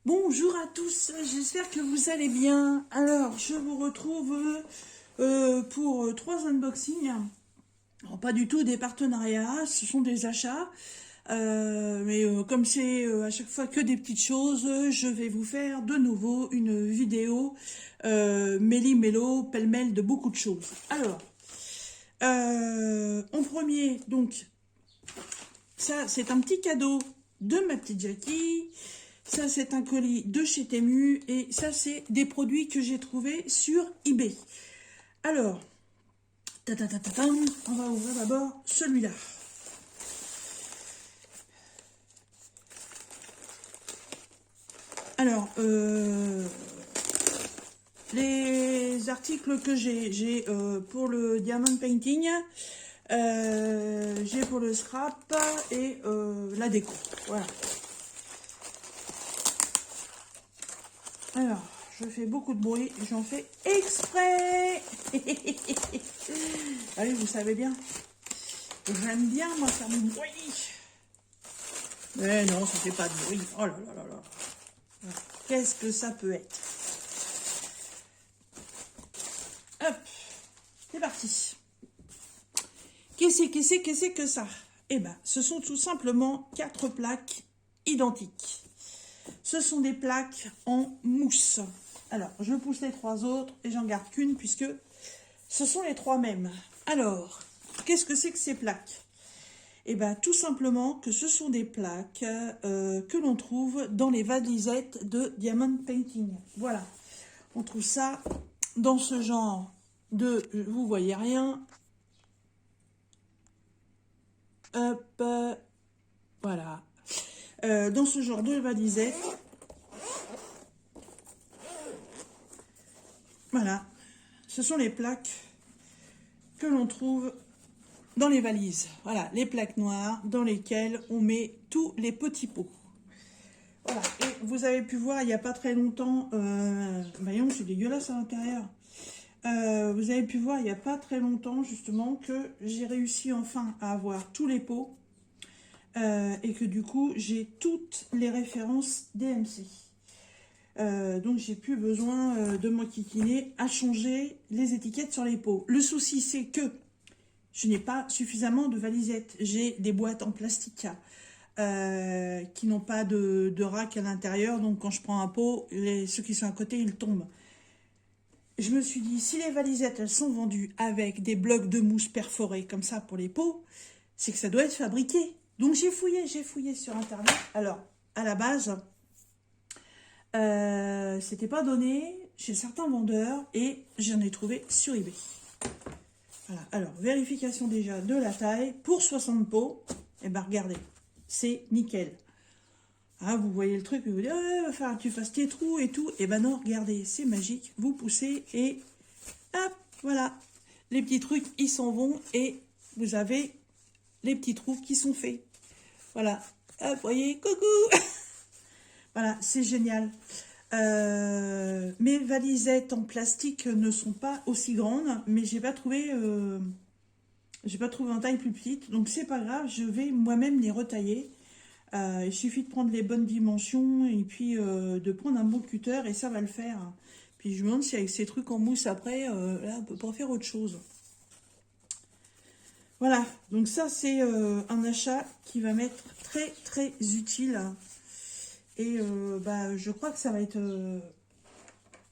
Bonjour à tous, j'espère que vous allez bien. Alors, je vous retrouve pour 3 unboxings. Alors, pas du tout des partenariats, ce sont des achats. Mais comme c'est à chaque fois que des petites choses, je vais vous faire de nouveau une vidéo méli-mélo, pêle-mêle de beaucoup de choses. Alors, en premier, donc, ça c'est un petit cadeau de ma petite Jackie. Ça, c'est un colis de chez Temu. Et ça, c'est des produits que j'ai trouvés sur eBay. Alors, on va ouvrir d'abord celui-là. Alors, les articles que j'ai pour le diamond painting, j'ai pour le scrap et la déco. Voilà. Alors, je fais beaucoup de bruit, j'en fais exprès. Ah oui, vous savez bien. J'aime bien, moi, faire du bruit. Mais non, ça fait pas de bruit. Oh là là là là. Qu'est-ce que ça peut être? Hop, c'est parti. Qu'est-ce que ça? Eh ben, ce sont tout simplement 4 plaques identiques. Ce sont des plaques en mousse. Alors, je pousse les 3 autres et j'en garde qu'une puisque ce sont les 3 mêmes. Alors, qu'est-ce que c'est que ces plaques? Eh bien, tout simplement que ce sont des plaques que l'on trouve dans les valisettes de Diamond Painting. Voilà, on trouve ça dans ce genre de... Vous voyez rien. Hop, voilà. Dans ce genre de valisette. Voilà, ce sont les plaques que l'on trouve dans les valises. Voilà, les plaques noires dans lesquelles on met tous les petits pots. Voilà, et vous avez pu voir il n'y a pas très longtemps, voyons, c'est dégueulasse à l'intérieur. Vous avez pu voir il n'y a pas très longtemps justement que j'ai réussi enfin à avoir tous les pots et que du coup j'ai toutes les références DMC. Donc j'ai plus besoin de m'enquiquiner à changer les étiquettes sur les pots. Le souci c'est que je n'ai pas suffisamment de valisettes. J'ai des boîtes en plastique qui n'ont pas de rack à l'intérieur. Donc quand je prends un pot, ceux qui sont à côté, ils tombent. Je me suis dit, si les valisettes, elles sont vendues avec des blocs de mousse perforés comme ça pour les pots, c'est que ça doit être fabriqué. Donc j'ai fouillé sur Internet. Alors, à la base... c'était pas donné chez certains vendeurs et j'en ai trouvé sur eBay. Voilà, alors vérification déjà de la taille pour 60 pots. Et ben regardez, c'est nickel. Ah, vous voyez le truc, vous vous dites, enfin, tu fasses tes trous et tout. Et ben non, regardez, c'est magique. Vous poussez et hop, voilà. Les petits trucs, ils s'en vont et vous avez les petits trous qui sont faits. Voilà, hop, vous voyez, coucou. Voilà, c'est génial. Mes valisettes en plastique ne sont pas aussi grandes, mais j'ai pas trouvé en taille plus petite, donc c'est pas grave, je vais moi-même les retailler. Il suffit de prendre les bonnes dimensions et puis de prendre un bon cutter et ça va le faire. Puis je me demande si avec ces trucs en mousse après, là on peut pas faire autre chose. Voilà, donc ça c'est un achat qui va m'être très très utile. Et je crois que ça va être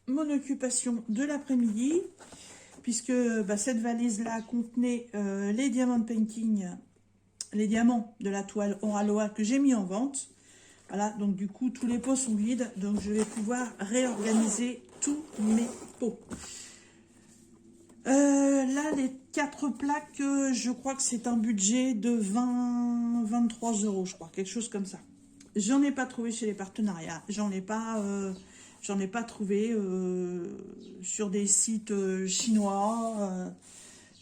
mon occupation de l'après-midi, puisque cette valise-là contenait les diamants painting, les diamants de la toile Oraloa que j'ai mis en vente. Voilà, donc du coup, tous les pots sont vides, donc je vais pouvoir réorganiser tous mes pots. Là, les 4 plaques, je crois que c'est un budget de 23 €, je crois, quelque chose comme ça. J'en ai pas trouvé chez les partenariats, j'en ai pas trouvé sur des sites chinois.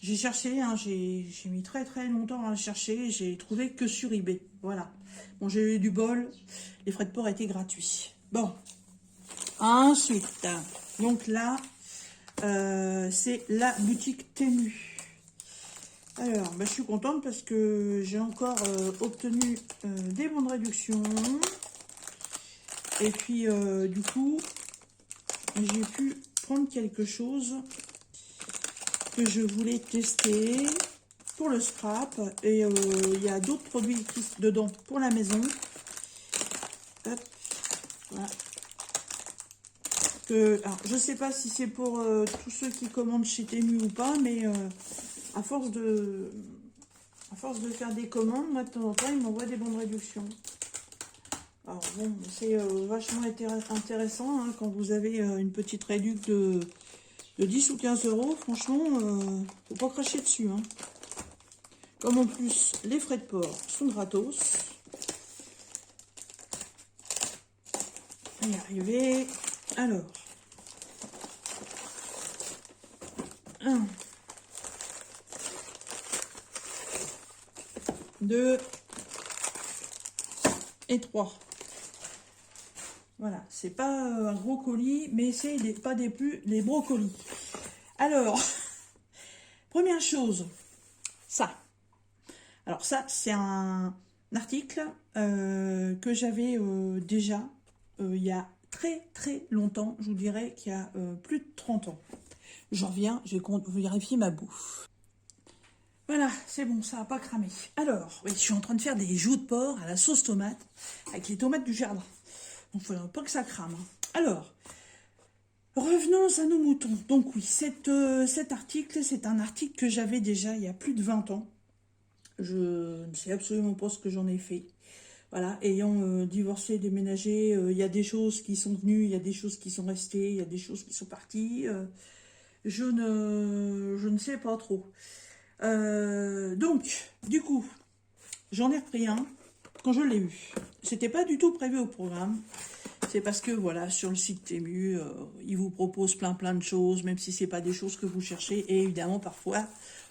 J'ai cherché, hein, j'ai mis très très longtemps à chercher, j'ai trouvé que sur eBay. Voilà. Bon, j'ai eu du bol, les frais de port étaient gratuits. Bon, ensuite, donc là, c'est la boutique Temu. Alors, je suis contente parce que j'ai encore obtenu des bons de réduction. Et puis, du coup, j'ai pu prendre quelque chose que je voulais tester pour le scrap. Et il y a d'autres produits dedans pour la maison. Hop, voilà. Alors, je sais pas si c'est pour tous ceux qui commandent chez Temu ou pas, mais à force de faire des commandes, moi de temps en temps, ils m'envoient des bons de réduction. Alors bon, c'est vachement intéressant hein, quand vous avez une petite réduction de 10 ou 15 euros. Franchement, faut pas cracher dessus. Hein. Comme en plus, les frais de port sont gratos. On va y arriver. Alors, 1, 2 et 3. Voilà, c'est pas un gros colis, mais c'est pas des plus les brocolis. Alors, première chose, ça. Alors ça, c'est un article que j'avais déjà il y a très longtemps, je vous dirais qu'il y a plus de 30 ans. J'en reviens, je vais vérifier ma bouffe. Voilà, c'est bon, ça n'a pas cramé. Alors, oui, je suis en train de faire des joues de porc à la sauce tomate, avec les tomates du jardin. Donc, il ne faudra pas que ça crame. Hein. Alors, revenons à nos moutons. Donc oui, cet article, c'est un article que j'avais déjà il y a plus de 20 ans. Je ne sais absolument pas ce que j'en ai fait. Voilà, ayant divorcé, déménagé, il y a des choses qui sont venues, il y a des choses qui sont restées, il y a des choses qui sont parties. Je ne sais pas trop. Donc, du coup, j'en ai repris un quand je l'ai eu. C'était pas du tout prévu au programme. C'est parce que, voilà, sur le site Temu, ils vous proposent plein de choses, même si c'est pas des choses que vous cherchez. Et évidemment, parfois,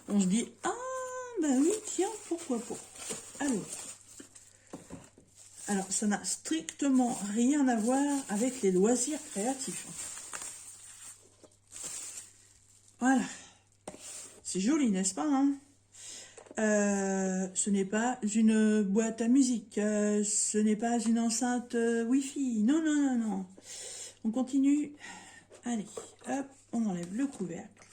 on se dit, ah, ben oui, tiens, pourquoi pas. Alors, ça n'a strictement rien à voir avec les loisirs créatifs. Voilà. C'est joli, n'est-ce pas hein ce n'est pas une boîte à musique. Ce n'est pas une enceinte Wi-Fi. Non. On continue. Allez, hop, on enlève le couvercle.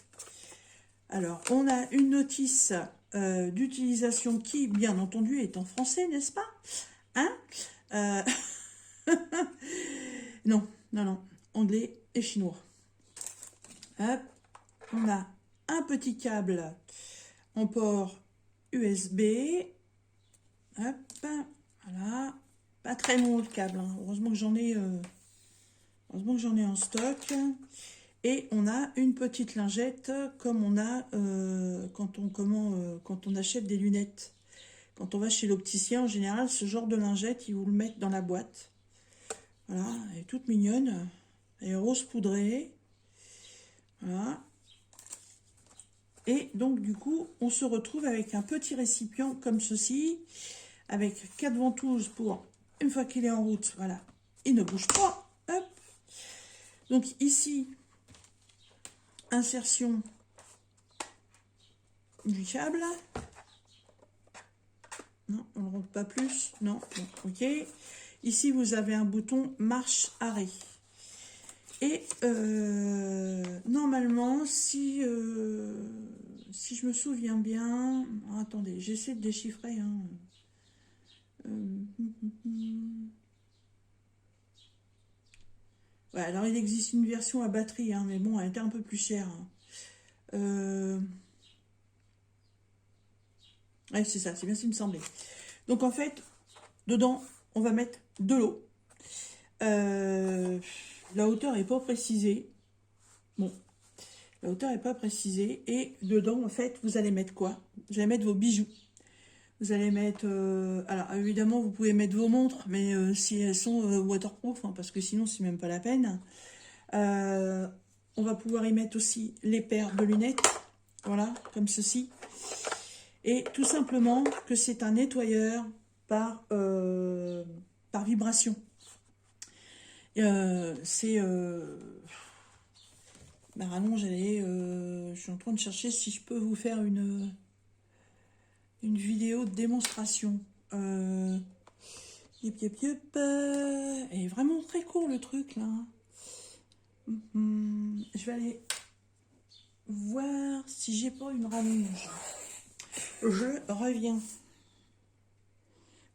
Alors, on a une notice d'utilisation qui, bien entendu, est en français, n'est-ce pas hein Non, anglais et chinois. Hop, on a un petit câble en port USB. Hop, voilà. Pas très long le câble. Hein. Heureusement que j'en ai en stock. Et on a une petite lingette comme on a quand on achète des lunettes. Quand on va chez l'opticien, en général, ce genre de lingette, ils vous le mettent dans la boîte. Voilà, elle est toute mignonne. Elle est rose poudrée. Voilà. Et donc, du coup, on se retrouve avec un petit récipient comme ceci, avec 4 ventouses pour, une fois qu'il est en route, voilà, il ne bouge pas. Hop. Donc, ici, insertion du câble. Non, on ne rentre pas plus. Non, bon, ok. Ici, vous avez un bouton marche-arrêt. Et normalement, si je me souviens bien... attendez, j'essaie de déchiffrer. Hein. Ouais, alors, il existe une version à batterie, hein, mais bon, elle était un peu plus chère. Hein. Ouais, c'est ça, c'est bien ce qui me semblait. Donc, en fait, dedans, on va mettre de l'eau. La hauteur n'est pas précisée. Bon, la hauteur n'est pas précisée. Et dedans, en fait, vous allez mettre quoi? Vous allez mettre vos bijoux. Vous allez mettre... alors, évidemment, vous pouvez mettre vos montres, mais si elles sont waterproof, hein, parce que sinon, c'est même pas la peine. On va pouvoir y mettre aussi les paires de lunettes. Voilà, comme ceci. Et tout simplement que c'est un nettoyeur par vibration. C'est... la rallonge, elle est... je suis en train de chercher si je peux vous faire une vidéo de démonstration. Elle est vraiment très court le truc là. Je vais aller voir si j'ai pas une rallonge. Je reviens.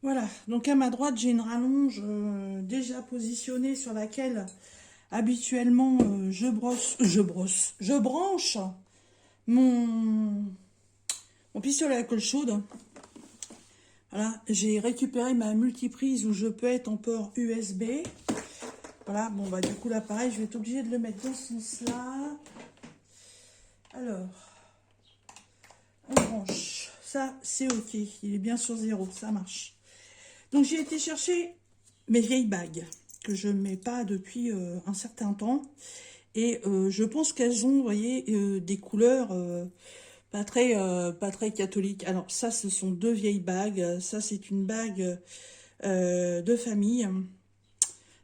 Voilà, donc à ma droite j'ai une rallonge déjà positionnée sur laquelle habituellement je branche mon pistolet à colle chaude. Voilà, j'ai récupéré ma multiprise où je peux être en port USB. Voilà, bon bah du coup là pareil, je vais être obligée de le mettre dans ce sens-là. Alors, on branche. Ça, c'est ok. Il est bien sur 0, ça marche. Donc j'ai été chercher mes vieilles bagues que je ne mets pas depuis un certain temps. Et je pense qu'elles ont, vous voyez, des couleurs pas très catholiques. Alors ça, ce sont 2 vieilles bagues. Ça, c'est une bague de famille.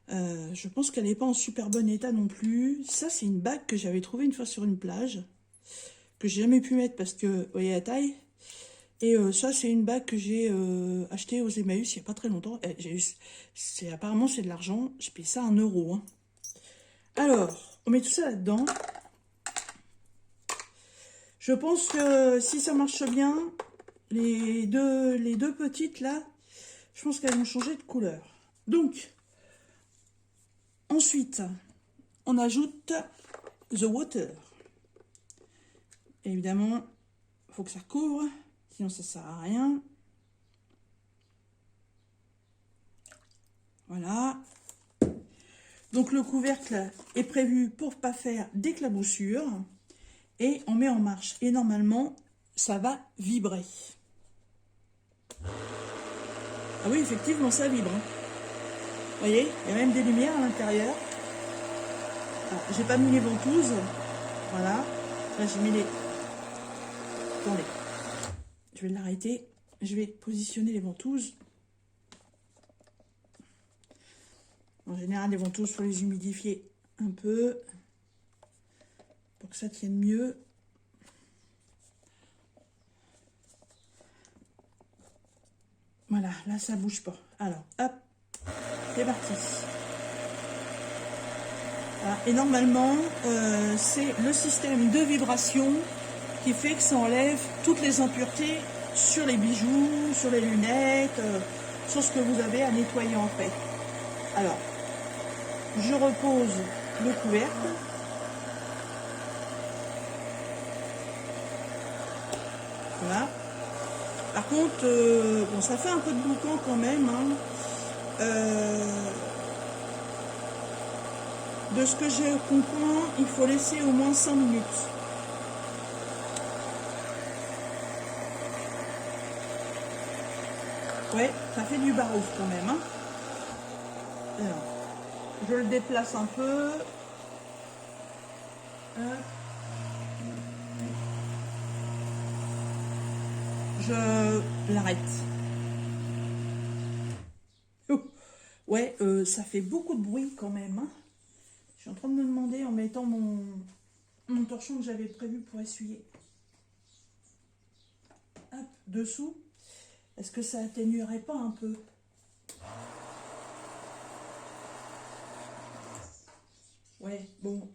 Je pense qu'elle n'est pas en super bon état non plus. Ça, c'est une bague que j'avais trouvée une fois sur une plage, que j'ai jamais pu mettre parce que, vous voyez la taille. Et ça, c'est une bague que j'ai achetée aux Emmaüs il n'y a pas très longtemps. Apparemment, c'est de l'argent. J'ai payé ça 1 €. Hein. Alors, on met tout ça là-dedans. Je pense que si ça marche bien, les deux petites là, je pense qu'elles vont changer de couleur. Donc, ensuite, on ajoute the water. Évidemment, il faut que ça recouvre, sinon ça ne sert à rien. Voilà. Donc le couvercle est prévu pour ne pas faire d'éclaboussure. Et on met en marche. Et normalement, ça va vibrer. Ah oui, effectivement, ça vibre. Vous voyez, il y a même des lumières à l'intérieur. J'ai pas mis les ventouses. Voilà. Là, j'ai mis les... Attendez. Je vais l'arrêter. Je vais positionner les ventouses. En général, les ventouses, il faut les humidifier un peu pour que ça tienne mieux. Voilà, là, ça bouge pas. Alors, hop, c'est parti. Voilà. Et normalement, c'est le système de vibration qui fait que ça enlève toutes les impuretés sur les bijoux, sur les lunettes, sur ce que vous avez à nettoyer en fait. Alors, je repose le couvercle. Voilà. Par contre, bon, ça fait un peu de boucan quand même. Hein. De ce que je comprends, il faut laisser au moins 5 minutes. Ouais, ça fait du barouf quand même. Hein. Alors, je le déplace un peu. Je l'arrête. Ouais, ça fait beaucoup de bruit quand même. Hein. Je suis en train de me demander en mettant mon torchon que j'avais prévu pour essuyer. Hop, dessous. Est-ce que ça atténuerait pas un peu? Ouais, bon,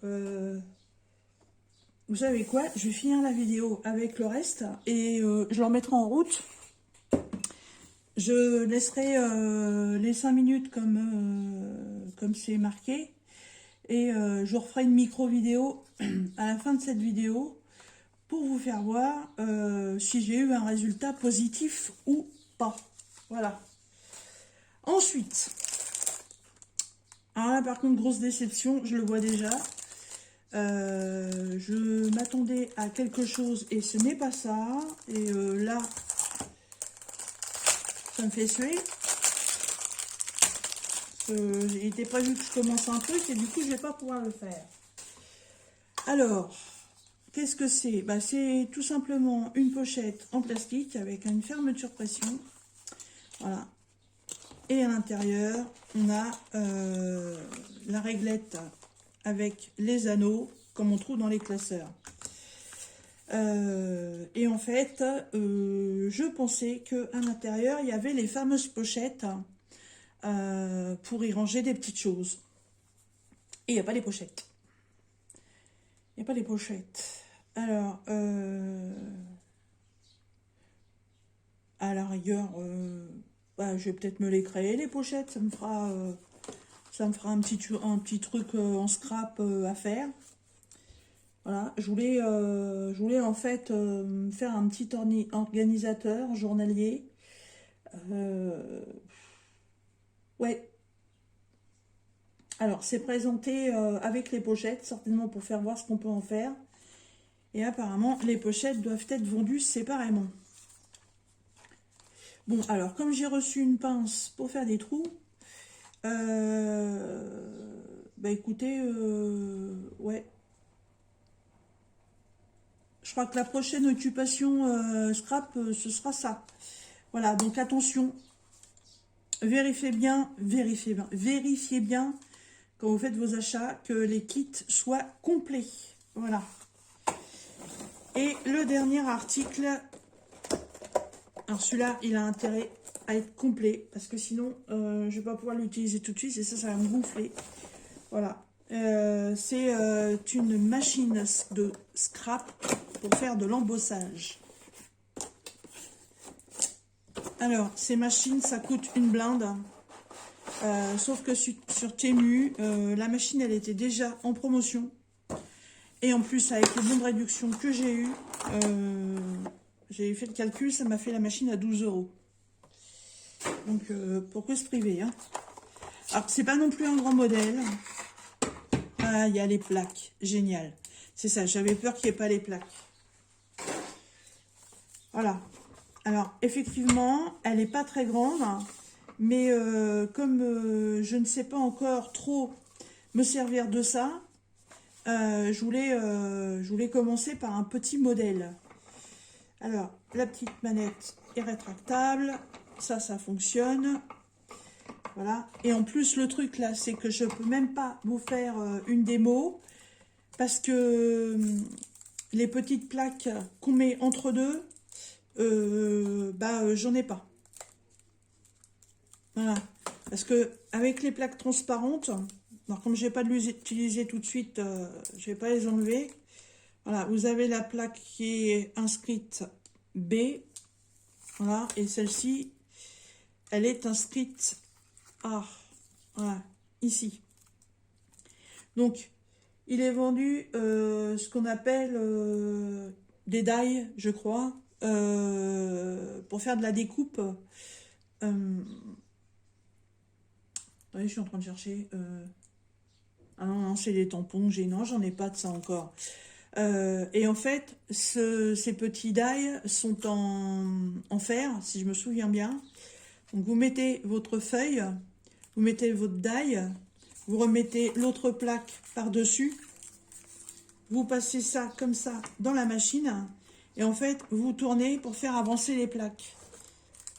vous savez quoi? Je vais finir la vidéo avec le reste et je le remettrai en route. Je laisserai les 5 minutes comme c'est marqué. Et je referai une micro-vidéo à la fin de cette vidéo pour vous faire voir si j'ai eu un résultat positif ou pas. Voilà. Ensuite, alors là par contre, grosse déception, je le vois déjà. Je m'attendais à quelque chose et ce n'est pas ça. Et là, ça me fait suer. Il était prévu que je commence un truc et du coup, je ne vais pas pouvoir le faire. Alors, qu'est-ce que c'est? Bah, c'est tout simplement une pochette en plastique avec une fermeture pression. Voilà. Et à l'intérieur, on a la réglette avec les anneaux, comme on trouve dans les classeurs. Et en fait, je pensais qu'à l'intérieur, il y avait les fameuses pochettes pour y ranger des petites choses. Et il n'y a pas les pochettes. Il n'y a pas les pochettes. Alors, à la rigueur, bah, je vais peut-être me les créer, les pochettes. Ça me fera un petit truc en scrap à faire. Voilà, je voulais en fait faire un petit organisateur journalier. Ouais, alors c'est présenté avec les pochettes, certainement pour faire voir ce qu'on peut en faire. Et apparemment, les pochettes doivent être vendues séparément. Bon, alors, comme j'ai reçu une pince pour faire des trous, bah écoutez, ouais. Je crois que la prochaine occupation scrap, ce sera ça. Voilà, donc attention. Vérifiez bien quand vous faites vos achats que les kits soient complets. Voilà. Et le dernier article, alors celui-là, il a intérêt à être complet parce que sinon, je ne vais pas pouvoir l'utiliser tout de suite et ça va me gonfler. Voilà. C'est une machine de scrap pour faire de l'embossage. Alors, ces machines, ça coûte une blinde. Sauf que sur Temu, la machine, elle était déjà en promotion. Et en plus, avec les bons de réduction que j'ai eu, j'ai fait le calcul, ça m'a fait la machine à 12 €. Donc, pourquoi se priver, hein? Alors, c'est pas non plus un grand modèle. Ah, il y a les plaques. Génial. C'est ça, j'avais peur qu'il n'y ait pas les plaques. Voilà. Alors, effectivement, elle n'est pas très grande. Mais comme je ne sais pas encore trop me servir de ça, je voulais commencer par un petit modèle. Alors, la petite manette est rétractable. Ça fonctionne. Voilà. Et en plus, le truc là, c'est que je ne peux même pas vous faire une démo parce que les petites plaques qu'on met entre deux, j'en ai pas. Voilà. Parce que avec les plaques transparentes, alors comme je vais pas les utiliser tout de suite, je vais pas les enlever. Voilà, vous avez la plaque qui est inscrite B. Voilà, et celle-ci, elle est inscrite A. Voilà, ici. Donc, il est vendu ce qu'on appelle des die, je crois, pour faire de la découpe. Attendez, je suis en train de chercher. Ah non, c'est des tampons que j'ai. Non, j'en ai pas de ça encore. Et en fait, ces petits die sont en fer, si je me souviens bien. Donc, vous mettez votre feuille, vous mettez votre die, vous remettez l'autre plaque par-dessus. Vous passez ça comme ça dans la machine. Et en fait, vous tournez pour faire avancer les plaques.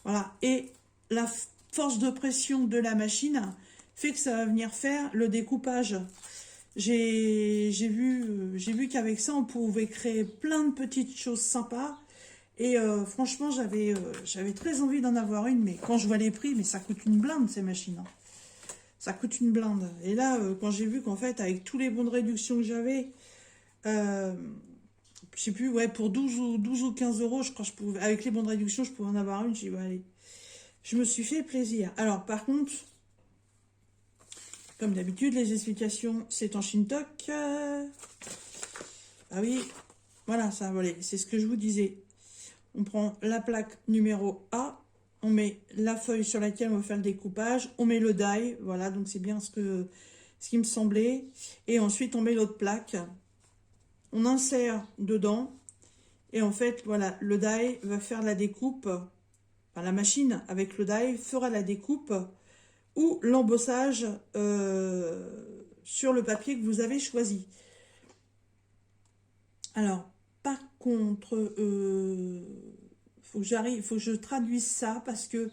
Voilà. Et la force de pression de la machine fait que ça va venir faire le découpage. J'ai vu qu'avec ça, on pouvait créer plein de petites choses sympas. Et franchement, j'avais très envie d'en avoir une. Mais quand je vois les prix, mais ça coûte une blinde, ces machines. Ça coûte une blinde. Et là, quand j'ai vu qu'en fait, avec tous les bons de réduction que j'avais, je sais plus, ouais, pour 12 ou 15 €, je crois que je pouvais, avec les bons de réduction, je pouvais en avoir une. J'ai dit, bah, allez. Je me suis fait plaisir. Alors, par contre, comme d'habitude, les explications, c'est en Shintok. Ah oui, voilà, ça, voilà, c'est ce que je vous disais. On prend la plaque numéro A, on met la feuille sur laquelle on va faire le découpage, on met le die, voilà, donc c'est bien ce qui me semblait. Et ensuite, on met l'autre plaque, on insère dedans, et en fait, voilà, le die va faire la découpe, enfin, la machine avec le die fera la découpe ou l'embossage sur le papier que vous avez choisi. Alors, par contre, faut que je traduise ça parce que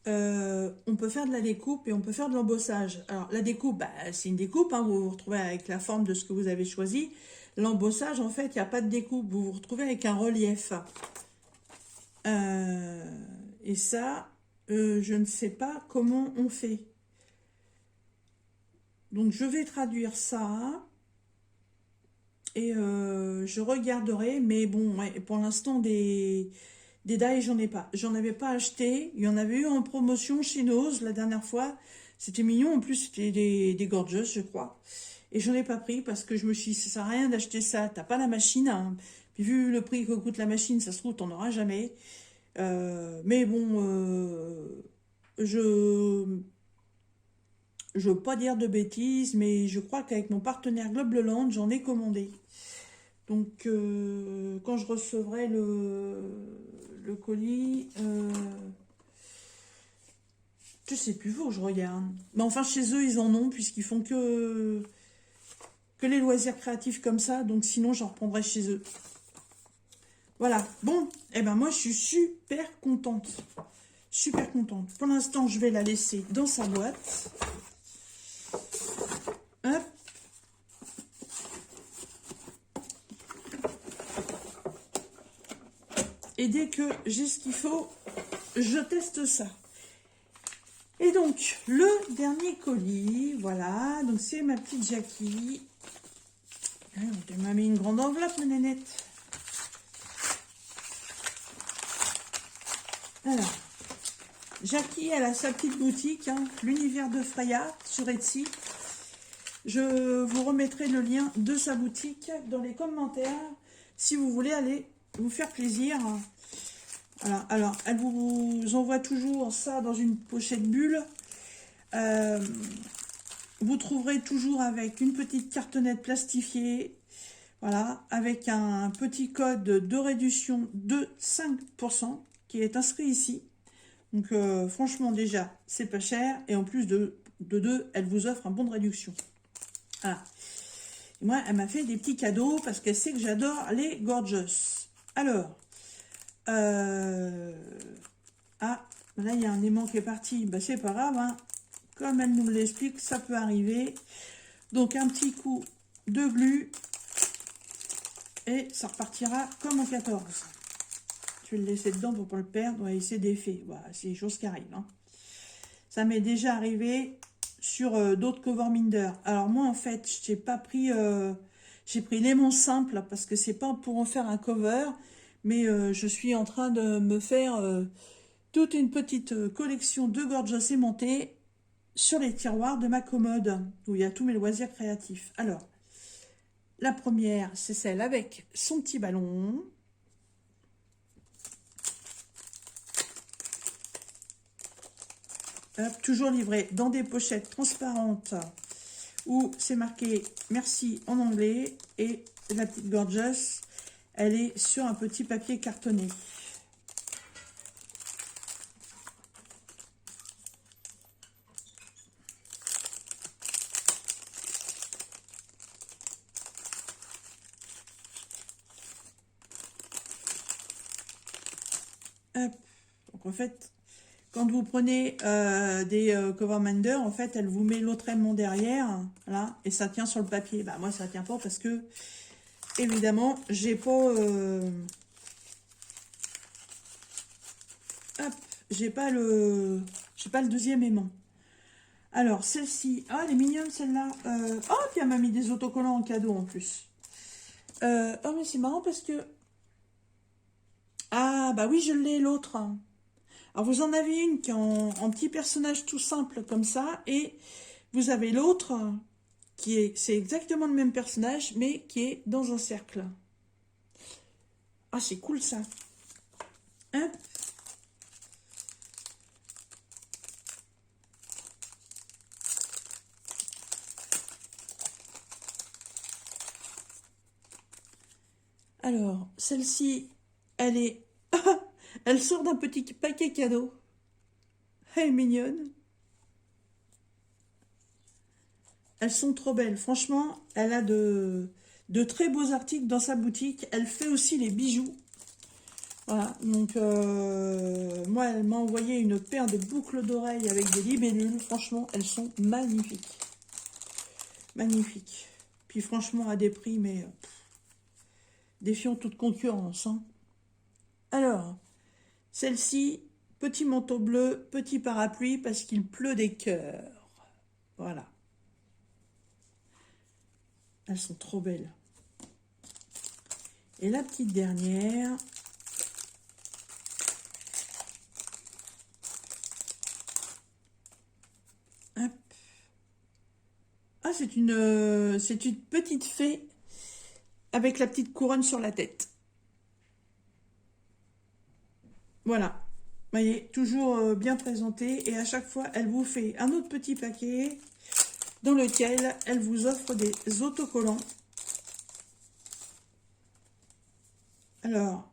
on peut faire de la découpe et on peut faire de l'embossage. Alors, la découpe, bah, c'est une découpe, hein, vous vous retrouvez avec la forme de ce que vous avez choisi. L'embossage, en fait, il n'y a pas de découpe, vous vous retrouvez avec un relief. Et ça, je ne sais pas comment on fait. Donc, je vais traduire ça. Et je regarderai. Mais bon, ouais, pour l'instant, des die, j'en ai pas. J'en avais pas acheté. Il y en avait eu en promotion chez Nose la dernière fois. C'était mignon. En plus, c'était des gorgeous, je crois. Et je n'en ai pas pris parce que je me suis dit, ça sert à rien d'acheter ça. T'as pas la machine, hein. Puis vu le prix que coûte la machine, ça se trouve, t'en auras jamais. Mais bon, je veux pas dire de bêtises, mais je crois qu'avec mon partenaire Globland, j'en ai commandé. Donc, quand je recevrai le colis, je sais plus, faut que je regarde. Mais enfin, chez eux, ils en ont, puisqu'ils font que les loisirs créatifs comme ça. Donc, sinon, j'en reprendrai chez eux. Voilà. Bon, eh ben moi, je suis super contente. Super contente. Pour l'instant, je vais la laisser dans sa boîte. Hop. Et dès que j'ai ce qu'il faut, je teste ça. Et donc, le dernier colis, voilà. Donc, c'est ma petite Jackie. On m'a mis une grande enveloppe, ma nénette. Alors, Jackie, elle a sa petite boutique, hein, l'univers de Freya, sur Etsy. Je vous remettrai le lien de sa boutique dans les commentaires, si vous voulez aller vous faire plaisir. Voilà. Alors, elle vous envoie toujours ça dans une pochette bulle. Vous trouverez toujours avec une petite cartonnette plastifiée, voilà, avec un petit code de réduction de 5% qui est inscrit ici. Donc, franchement, déjà, c'est pas cher. Et en plus de deux, elle vous offre un bon de réduction. Voilà. Et moi, elle m'a fait des petits cadeaux parce qu'elle sait que j'adore les gorgeous. Alors, ah, là, il y a un aimant qui est parti. Ben, c'est pas grave, hein. Comme elle nous l'explique, ça peut arriver. Donc, un petit coup de glu. Et ça repartira comme en 14. Je vais le laisser dedans pour ne pas le perdre. Ouais, il s'est défait. Voilà, c'est des choses qui arrivent. Hein. Ça m'est déjà arrivé sur d'autres cover minder. Alors moi, en fait, j'ai pas pris... j'ai pris l'aimant simple parce que c'est pas pour en faire un cover. Mais je suis en train de me faire toute une petite collection de gorgeous aimantées sur les tiroirs de ma commode où il y a tous mes loisirs créatifs. Alors, la première, c'est celle avec son petit ballon. Hop, toujours livré dans des pochettes transparentes où c'est marqué merci en anglais. Et la petite gorgeous, elle est sur un petit papier cartonné. Hop. Donc en fait, quand vous prenez des cover minder, en fait, elle vous met l'autre aimant derrière, là, et ça tient sur le papier. Bah moi, ça tient pas parce que, évidemment, j'ai pas, hop, j'ai pas le deuxième aimant. Alors, celle-ci, ah, elle est mignonne, celle-là. Oh, puis elle m'a mis des autocollants en cadeau, en plus. Oh, mais c'est marrant parce que, ah, bah oui, je l'ai, l'autre. Alors, vous en avez une qui est en petit personnage tout simple, comme ça, et vous avez l'autre qui est, c'est exactement le même personnage, mais qui est dans un cercle. Ah, c'est cool, ça. Hein? Alors, celle-ci, elle est... elle sort d'un petit paquet cadeau. Elle est mignonne. Elles sont trop belles. Franchement, elle a de très beaux articles dans sa boutique. Elle fait aussi les bijoux. Voilà, donc moi, elle m'a envoyé une paire de boucles d'oreilles avec des libellules. Franchement, elles sont magnifiques. Magnifiques. Puis franchement, à des prix, mais défiant toute concurrence. Hein. Alors, celle-ci, petit manteau bleu, petit parapluie parce qu'il pleut des cœurs. Voilà. Elles sont trop belles. Et la petite dernière. Hop. Ah, c'est une petite fée avec la petite couronne sur la tête. Voilà. Vous voyez, toujours bien présenté. Et à chaque fois, elle vous fait un autre petit paquet dans lequel elle vous offre des autocollants. Alors,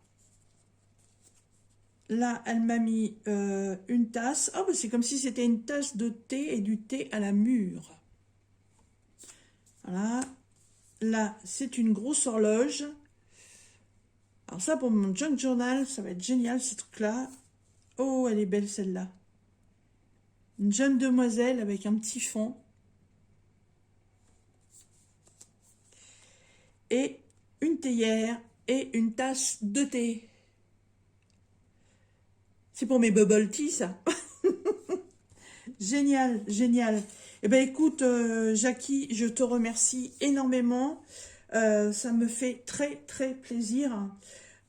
là, elle m'a mis une tasse. Oh, bah, c'est comme si c'était une tasse de thé et du thé à la mûre. Voilà. Là, c'est une grosse horloge. Alors ça, pour mon junk journal, ça va être génial, ce truc-là. Oh, elle est belle, celle-là. Une jeune demoiselle avec un petit fond. Et une théière et une tasse de thé. C'est pour mes bubble tea, ça. Génial, génial. Eh bien, écoute, Jackie, je te remercie énormément. Ça me fait très, très plaisir.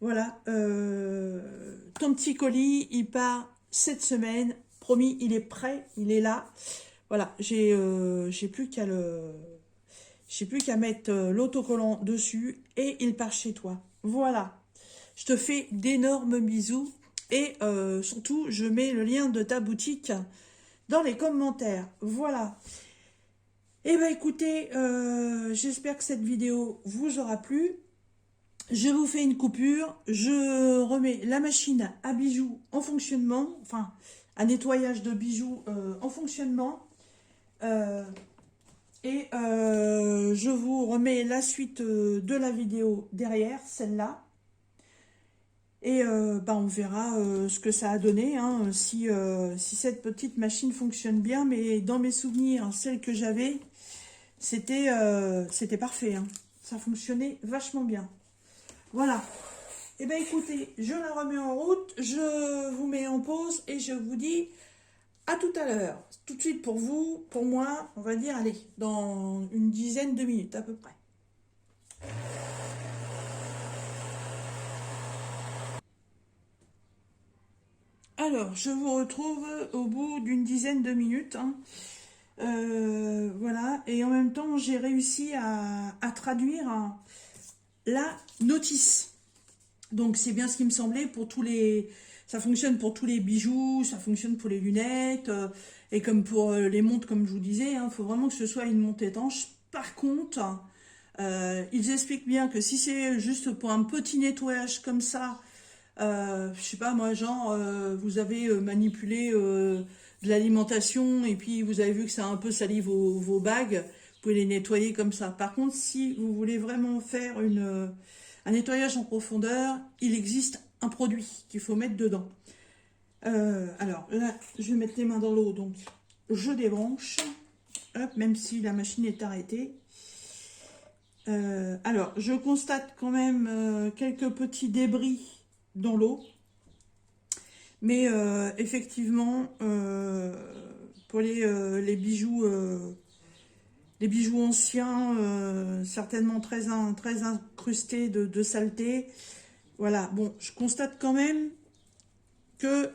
Voilà, ton petit colis, il part cette semaine. Promis, il est prêt, il est là. Voilà, j'ai plus qu'à mettre l'autocollant dessus et il part chez toi. Voilà, je te fais d'énormes bisous et surtout, je mets le lien de ta boutique dans les commentaires. Voilà. Eh bien, écoutez, j'espère que cette vidéo vous aura plu. Je vous fais une coupure, je remets la machine à bijoux en fonctionnement, enfin, à nettoyage de bijoux en fonctionnement. Je vous remets la suite de la vidéo derrière, celle-là. Et on verra ce que ça a donné, hein, si cette petite machine fonctionne bien. Mais dans mes souvenirs, celle que j'avais, c'était parfait. Hein. Ça fonctionnait vachement bien. Voilà. Eh bien, écoutez, je la remets en route, je vous mets en pause et je vous dis à tout à l'heure. Tout de suite pour vous, pour moi, on va dire, allez, dans une dizaine de minutes à peu près. Alors, je vous retrouve au bout d'une dizaine de minutes. Hein. Voilà, et en même temps, j'ai réussi à traduire la notice. Donc, c'est bien ce qui me semblait pour tous les... Ça fonctionne pour tous les bijoux, ça fonctionne pour les lunettes, et comme pour les montres, comme je vous disais, il faut vraiment que ce soit une montre étanche. Par contre, ils expliquent bien que si c'est juste pour un petit nettoyage comme ça, je sais pas moi, genre, vous avez manipulé de l'alimentation et puis vous avez vu que ça a un peu sali vos bagues, vous pouvez les nettoyer comme ça. Par contre, si vous voulez vraiment faire un nettoyage en profondeur, il existe un produit qu'il faut mettre dedans. Alors là, je vais mettre les mains dans l'eau, donc je débranche, hop, même si la machine est arrêtée. Alors, je constate quand même quelques petits débris dans l'eau. Mais effectivement, pour les bijoux anciens, certainement très incrustés de saleté, voilà. Bon, je constate quand même que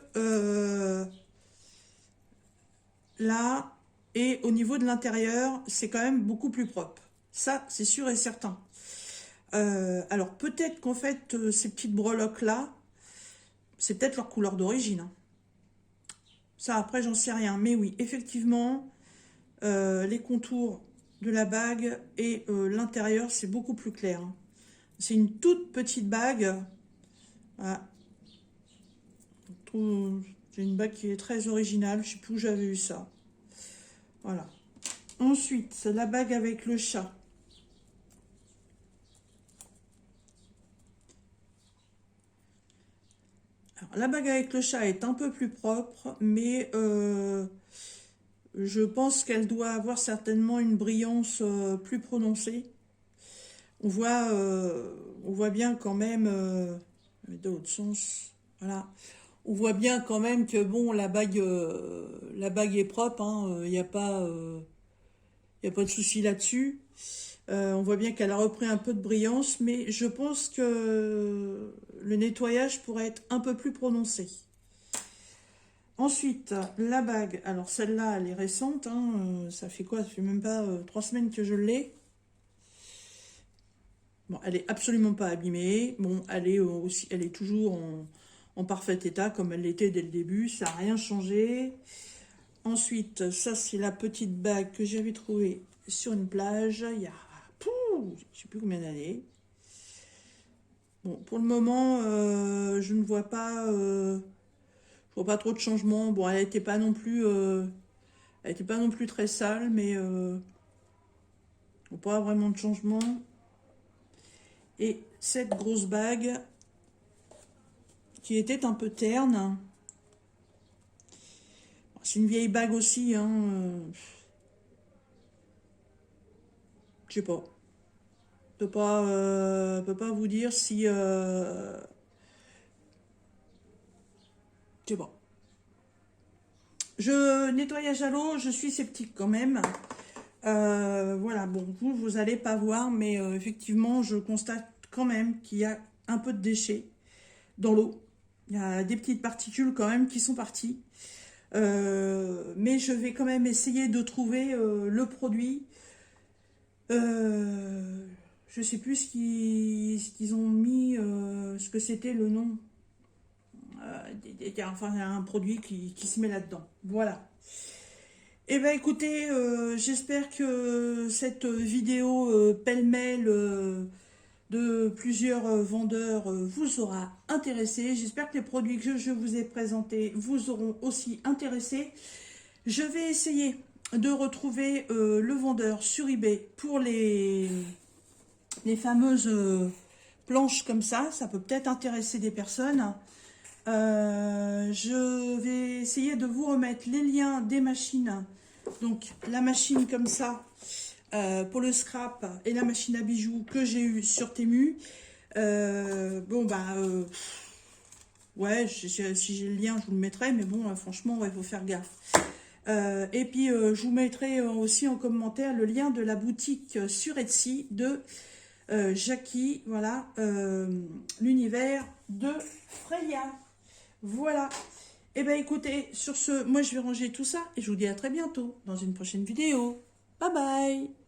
là, et au niveau de l'intérieur, c'est quand même beaucoup plus propre. Ça, c'est sûr et certain. Alors, peut-être qu'en fait, ces petites breloques-là, c'est peut-être leur couleur d'origine. Hein. Ça, après, j'en sais rien. Mais oui, effectivement, les contours de la bague et l'intérieur, c'est beaucoup plus clair. Hein. C'est une toute petite bague. Voilà. C'est une bague qui est très originale. Je ne sais plus où j'avais eu ça. Voilà. Ensuite, c'est la bague avec le chat. Alors, la bague avec le chat est un peu plus propre, mais je pense qu'elle doit avoir certainement une brillance plus prononcée. On voit bien quand même, de l'autre sens, voilà. On voit bien quand même que bon, la bague est propre, il n'y a pas de souci là-dessus. On voit bien qu'elle a repris un peu de brillance, mais je pense que le nettoyage pourrait être un peu plus prononcé. Ensuite, la bague. Alors celle-là, elle est récente. Hein, ça fait quoi? Ça fait même pas 3 semaines que je l'ai. Bon, elle est absolument pas abîmée. Bon, elle est aussi, elle est toujours en parfait état comme elle l'était dès le début. Ça n'a rien changé. Ensuite, ça c'est la petite bague que j'avais trouvée sur une plage il y a, je sais plus combien d'années. Bon, pour le moment, je ne vois pas, je vois pas trop de changements. Bon, elle n'était pas non plus, elle était pas non plus très sale, mais pas vraiment de changement. Et cette grosse bague qui était un peu terne. C'est une vieille bague aussi, hein. Je sais pas. Peut pas vous dire si. Je sais pas. Nettoyage à l'eau, je suis sceptique quand même. Voilà, bon, vous allez pas voir, mais effectivement, je constate quand même qu'il y a un peu de déchets dans l'eau. Il y a des petites particules quand même qui sont parties. Mais je vais quand même essayer de trouver le produit. Je sais plus ce qu'ils ont mis, ce que c'était le nom. Enfin, il y a un produit qui se met là-dedans. Voilà. Eh bien, écoutez, j'espère que cette vidéo pêle-mêle de plusieurs vendeurs vous aura intéressé. J'espère que les produits que je vous ai présentés vous auront aussi intéressé. Je vais essayer de retrouver le vendeur sur eBay pour les fameuses planches comme ça. Ça peut peut-être intéresser des personnes. Je vais essayer de vous remettre les liens des machines. Donc la machine comme ça pour le scrap et la machine à bijoux que j'ai eu sur Temu. Bon bah ouais, si j'ai le lien je vous le mettrai, mais bon franchement il faut faire gaffe. Et puis je vous mettrai aussi en commentaire le lien de la boutique sur Etsy de Jackie, voilà, l'univers de Freya. Voilà. Et bien écoutez, sur ce, moi je vais ranger tout ça et je vous dis à très bientôt dans une prochaine vidéo. Bye bye.